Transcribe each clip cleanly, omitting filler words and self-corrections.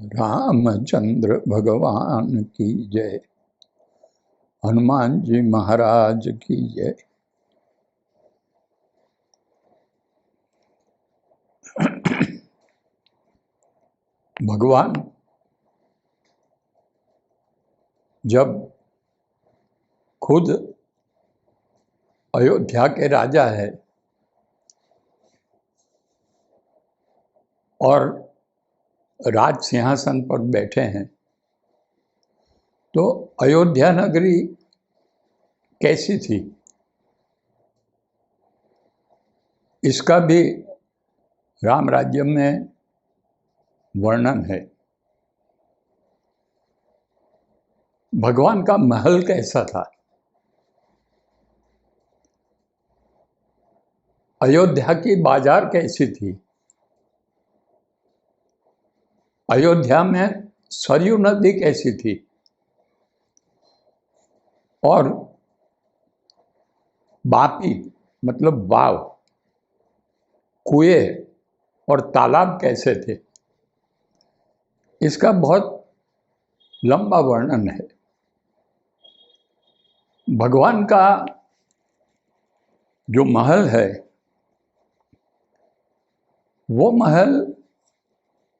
रामचंद्र भगवान की जय। हनुमान जी महाराज की जय। भगवान जब खुद अयोध्या के राजा है और राज सिंहासन पर बैठे हैं, तो अयोध्या नगरी कैसी थी इसका भी राम राज्य में वर्णन है। भगवान का महल कैसा था, अयोध्या की बाजार कैसी थी, अयोध्या में सरयू नदी कैसी थी, और बापी मतलब वाव, कुएं और तालाब कैसे थे, इसका बहुत लंबा वर्णन है। भगवान का जो महल है, वो महल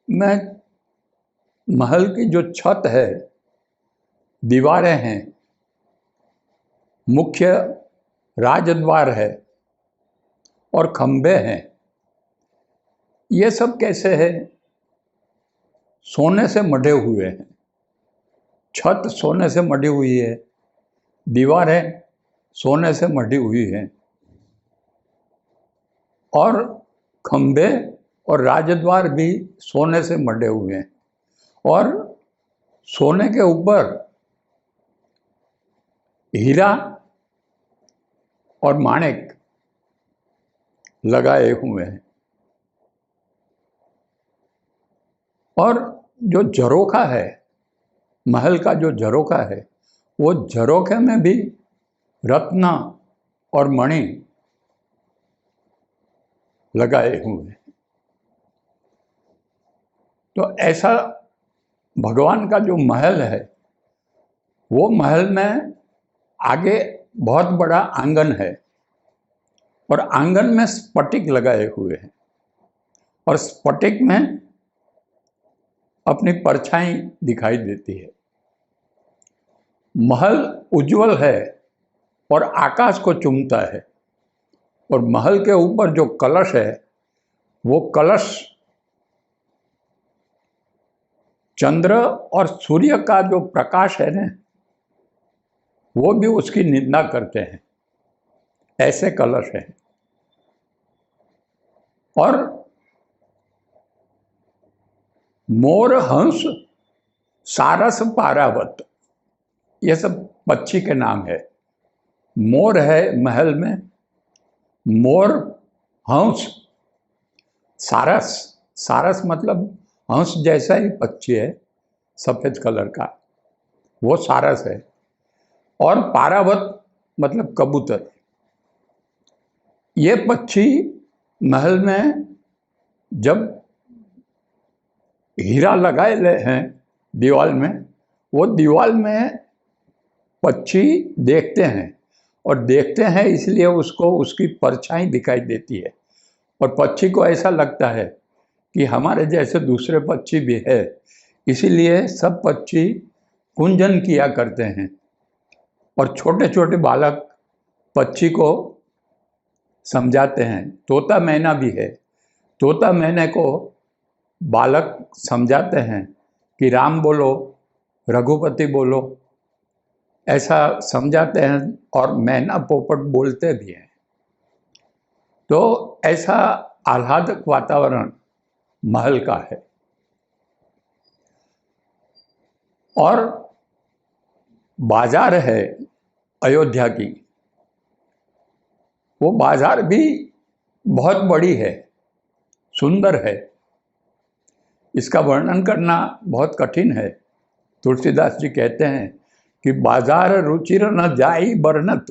में महल की जो छत है, दीवारें हैं, मुख्य राजद्वार है और खंभे हैं, ये सब कैसे है? सोने से मढ़े हुए हैं। छत सोने से मढ़ी हुई है, दीवारें सोने से मढ़ी हुई हैं, और खंभे और राजद्वार भी सोने से मढ़े हुए हैं, और सोने के ऊपर हीरा और माणिक लगाए हुए हैं। और जो झरोखा है, महल का जो झरोखा है, वो झरोखे में भी रत्न और मणि लगाए हुए हैं। तो ऐसा भगवान का जो महल है, वो महल में आगे बहुत बड़ा आंगन है और आंगन में स्फटिक लगाए हुए हैं, और स्फटिक में अपनी परछाई दिखाई देती है। महल उज्जवल है और आकाश को चूमता है, और महल के ऊपर जो कलश है, वो कलश चंद्र और सूर्य का जो प्रकाश है ना, वो भी उसकी निंदा करते हैं, ऐसे कलश है। और मोर, हंस, सारस, पारावत, ये सब पक्षी के नाम है। मोर है महल में, मोर, हंस, सारस, सारस मतलब हंस जैसा ही पक्षी है, सफेद कलर का, वो सारस है। और पारावत मतलब कबूतर। ये पक्षी महल में जब हीरा लगाए हैं दीवार में, वो दीवार में पक्षी देखते हैं, और देखते हैं इसलिए उसको उसकी परछाई दिखाई देती है, और पक्षी को ऐसा लगता है कि हमारे जैसे दूसरे पक्षी भी है, इसीलिए सब पक्षी कुंजन किया करते हैं। और छोटे छोटे बालक पक्षी को समझाते हैं। तोता मैना भी है, तोता मैने को बालक समझाते हैं कि राम बोलो, रघुपति बोलो, ऐसा समझाते हैं, और मैना पोपट बोलते भी हैं। तो ऐसा आह्लादक वातावरण महल का है। और बाजार है अयोध्या की, वो बाजार भी बहुत बड़ी है, सुंदर है। इसका वर्णन करना बहुत कठिन है। तुलसीदास जी कहते हैं कि बाजार रुचिर न जाई बरनत,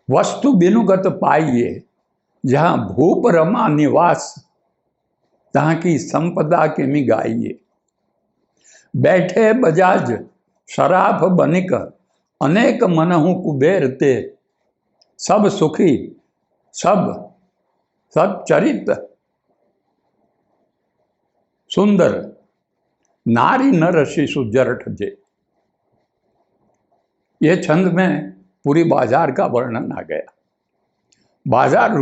वस्तु बिनुगत पाइए, जहाँ भूप रमा निवास, तहाँ की संपदा के मी गाइए। बैठे बजाज शराफ बनिक अनेक मनहु कुबेर ते, सब सुखी सब सच्चरित सुंदर नारी नर शिशु जरठ जे। ये छंद में पूरी बाजार का वर्णन आ गया। बाजार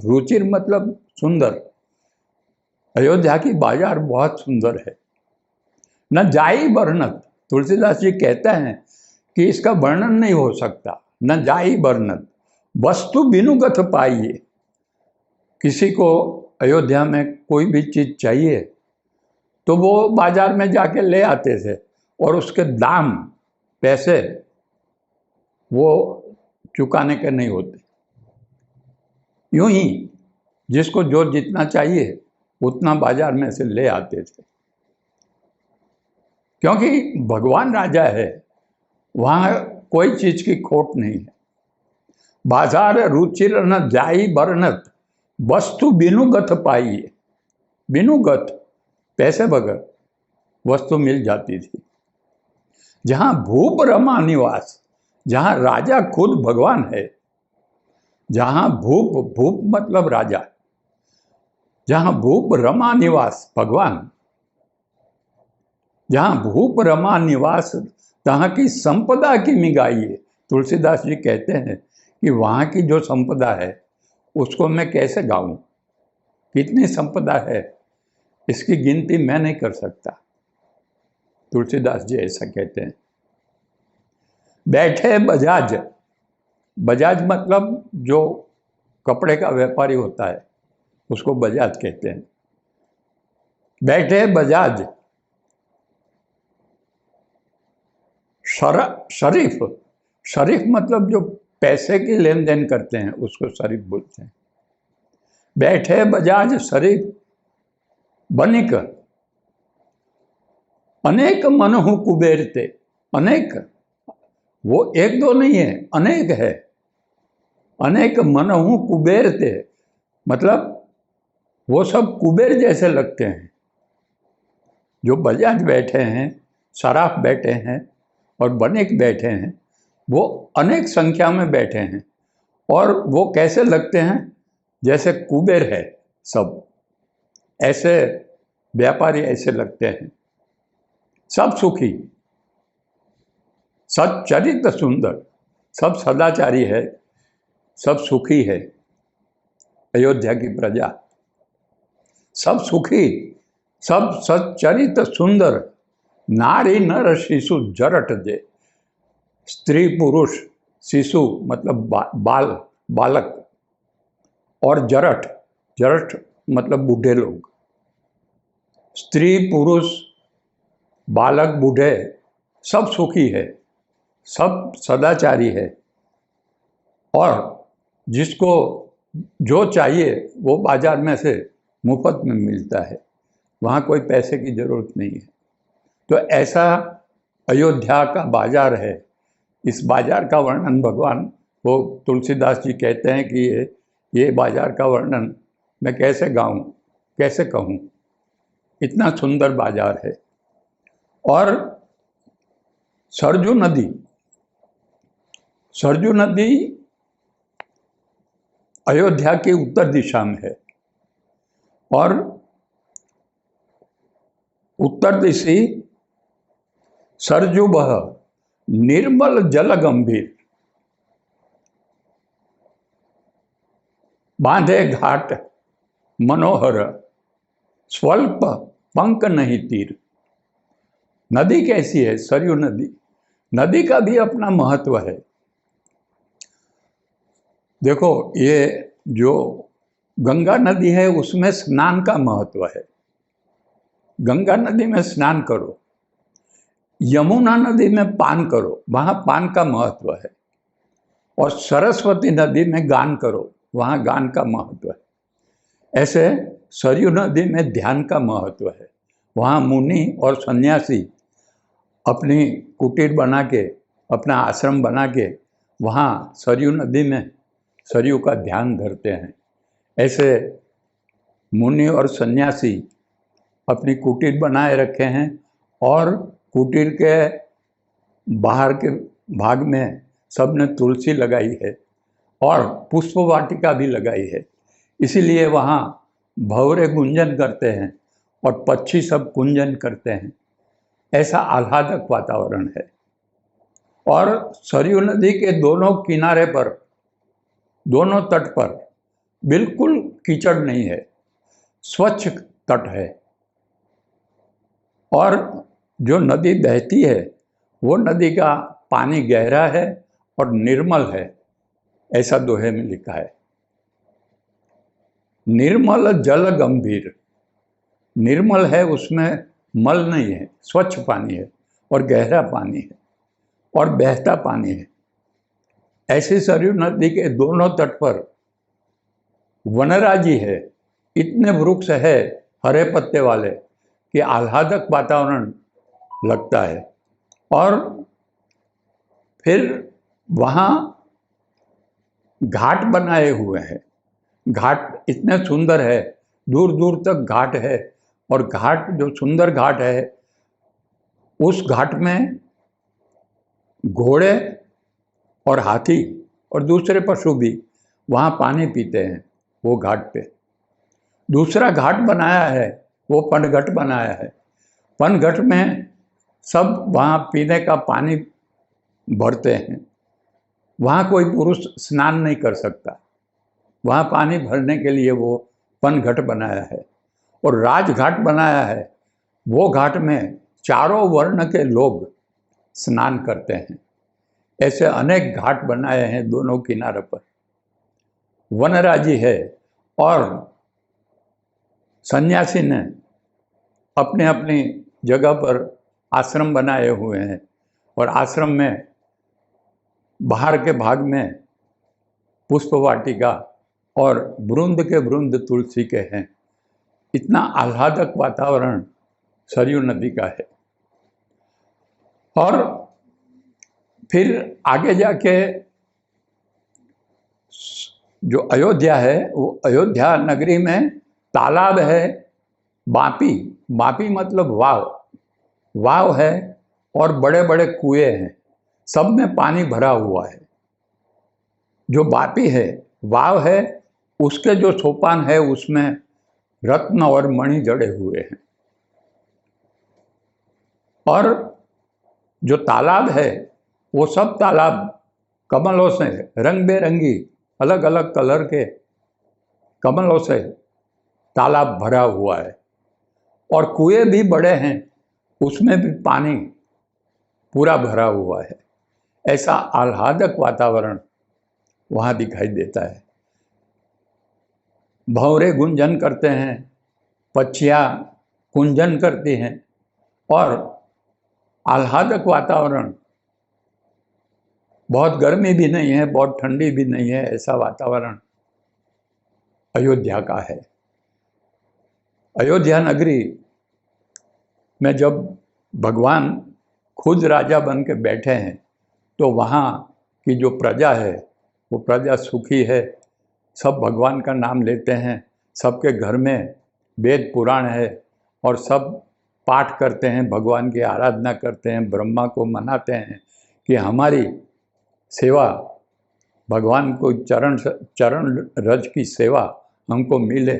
रुचिर मतलब सुंदर। अयोध्या की बाजार बहुत सुंदर है। न जाई वर्णत, तुलसीदास जी कहते हैं कि इसका वर्णन नहीं हो सकता। न जाई वर्णत वस्तु बिनुगत पाइए। किसी को अयोध्या में कोई भी चीज चाहिए तो वो बाजार में जाके ले आते थे और उसके दाम पैसे वो चुकाने के नहीं होते। यूं ही जिसको जो जितना चाहिए उतना बाजार में से ले आते थे, क्योंकि भगवान राजा है, वहाँ कोई चीज की खोट नहीं है। बाजार रुचिर न जाई बरनत वस्तु बिनुगत पाइए। बिनुगत पैसे बगैर वस्तु मिल जाती थी। जहाँ भूप रमा निवास, जहाँ राजा खुद भगवान है, जहाँ भूप मतलब राजा, जहाँ भूप रमा निवास भगवान, जहाँ भूप रमा निवास तहाँ की संपदा की मिगाइए। तुलसीदास जी कहते हैं कि वहाँ की जो संपदा है उसको मैं कैसे गाऊं, कितनी संपदा है इसकी गिनती मैं नहीं कर सकता। तुलसीदास जी ऐसा कहते हैं। बैठे बजाज, बजाज मतलब जो कपड़े का व्यापारी होता है उसको बजाज कहते हैं। बैठे बजाज शरीफ, शरीफ मतलब जो पैसे की लेन देन करते हैं उसको शरीफ बोलते हैं। बैठे बजाज शरीफ बनिक अनेक मनहु कुबेरते। अनेक, वो एक दो नहीं है, अनेक है। अनेक मनहु कुबेरते मतलब वो सब कुबेर जैसे लगते हैं। जो बजाज बैठे हैं, शराफ बैठे हैं और बनिक बैठे हैं, वो अनेक संख्या में बैठे हैं और वो कैसे लगते हैं, जैसे कुबेर है सब, ऐसे व्यापारी ऐसे लगते हैं। सब सुखी सच्चरित सुंदर, सब सदाचारी है, सब सुखी है। अयोध्या की प्रजा सब सुखी, सब सच्चरित सुंदर नारी नर शिशु जरठ जे। स्त्री पुरुष, शिशु मतलब बाल बालक, और जरठ, जरठ मतलब बूढ़े लोग। स्त्री पुरुष बालक बूढ़े सब सुखी है, सब सदाचारी है और जिसको जो चाहिए वो बाजार में से मुफ्त में मिलता है, वहाँ कोई पैसे की जरूरत नहीं है। तो ऐसा अयोध्या का बाजार है। इस बाजार का वर्णन भगवान वो तुलसीदास जी कहते हैं कि ये बाजार का वर्णन मैं कैसे गाऊं, कैसे कहूं, इतना सुंदर बाजार है। और सरजू नदी, सरजू नदी अयोध्या की उत्तर दिशा में है और उत्तर दिशी सरजू बह निर्मल जल गंभीर, बांधे घाट मनोहर स्वल्प पंक नहीं तीर। नदी कैसी है? सरयू नदी, नदी का भी अपना महत्व है। देखो, ये जो गंगा नदी है उसमें स्नान का महत्व है, गंगा नदी में स्नान करो। यमुना नदी में पान करो, वहाँ पान का महत्व है। और सरस्वती नदी में गान करो, वहाँ गान का महत्व है। ऐसे सरयू नदी में ध्यान का महत्व है। वहाँ मुनि और सन्यासी अपनी कुटीर बना के, अपना आश्रम बना के वहाँ सरयू नदी में सरयू का ध्यान धरते हैं। ऐसे मुनि और सन्यासी अपनी कुटीर बनाए रखे हैं और कुटीर के बाहर के भाग में सबने तुलसी लगाई है और पुष्प वाटिका भी लगाई है। इसीलिए वहाँ भंवरे गुंजन करते हैं और पक्षी सब कुंजन करते हैं। ऐसा आह्लादक वातावरण है। और सरयू नदी के दोनों किनारे पर, दोनों तट पर बिल्कुल कीचड़ नहीं है, स्वच्छ तट है। और जो नदी बहती है वो नदी का पानी गहरा है और निर्मल है, ऐसा दोहे में लिखा है। निर्मल जल गंभीर, निर्मल है, उसमें मल नहीं है, स्वच्छ पानी है और गहरा पानी है और बहता पानी है। ऐसी सरयू नदी के दोनों तट पर वनराजी है, इतने वृक्ष है हरे पत्ते वाले कि आह्लादक वातावरण लगता है। और फिर वहाँ घाट बनाए हुए हैं, घाट इतने सुंदर है, दूर दूर तक घाट है। और घाट, जो सुंदर घाट है, उस घाट में घोड़े और हाथी और दूसरे पशु भी वहाँ पानी पीते हैं वो घाट पे। दूसरा घाट बनाया है, वो पनघट बनाया है। पनघट में सब वहाँ पीने का पानी भरते हैं। वहाँ कोई पुरुष स्नान नहीं कर सकता, वहाँ पानी भरने के लिए वो पनघट बनाया है। और राजघाट बनाया है, वो घाट में चारों वर्ण के लोग स्नान करते हैं। ऐसे अनेक घाट बनाए हैं दोनों किनारों पर। वनराजी है और सन्यासी ने अपने अपनी जगह पर आश्रम बनाए हुए हैं और आश्रम में बाहर के भाग में पुष्प वाटिका और वृंद के वृंद तुलसी के हैं। इतना आह्लादक वातावरण सरयू नदी का है। और फिर आगे जाके जो अयोध्या है, वो अयोध्या नगरी में तालाब है, बापी, बापी मतलब वाव, वाव है और बड़े बड़े कुएं हैं, सब में पानी भरा हुआ है। जो बापी है, वाव है, उसके जो सोपान है उसमें रत्न और मणि जड़े हुए हैं। और जो तालाब है, वो सब तालाब कमलों से, रंग बेरंगी अलग अलग कलर के कमलों से तालाब भरा हुआ है। और कुएं भी बड़े हैं, उसमें भी पानी पूरा भरा हुआ है। ऐसा आह्लादक वातावरण वहाँ दिखाई देता है। भंवरे गुंजन करते हैं, पक्षियाँ कुंजन करती हैं और आह्लादक वातावरण, बहुत गर्मी भी नहीं है, बहुत ठंडी भी नहीं है, ऐसा वातावरण अयोध्या का है। अयोध्या नगरी में जब भगवान खुद राजा बन के बैठे हैं तो वहाँ की जो प्रजा है वो प्रजा सुखी है। सब भगवान का नाम लेते हैं, सबके घर में वेद पुराण है और सब पाठ करते हैं, भगवान की आराधना करते हैं, ब्रह्मा को मनाते हैं कि हमारी सेवा, भगवान को चरण रज की सेवा हमको मिले,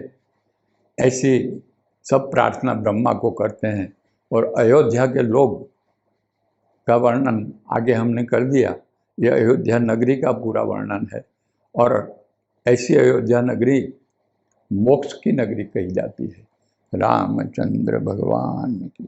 ऐसी सब प्रार्थना ब्रह्मा को करते हैं। और अयोध्या के लोग का वर्णन आगे हमने कर दिया। यह अयोध्या नगरी का पूरा वर्णन है। और ऐसी अयोध्या नगरी मोक्ष की नगरी कही जाती है। रामचंद्र भगवान की।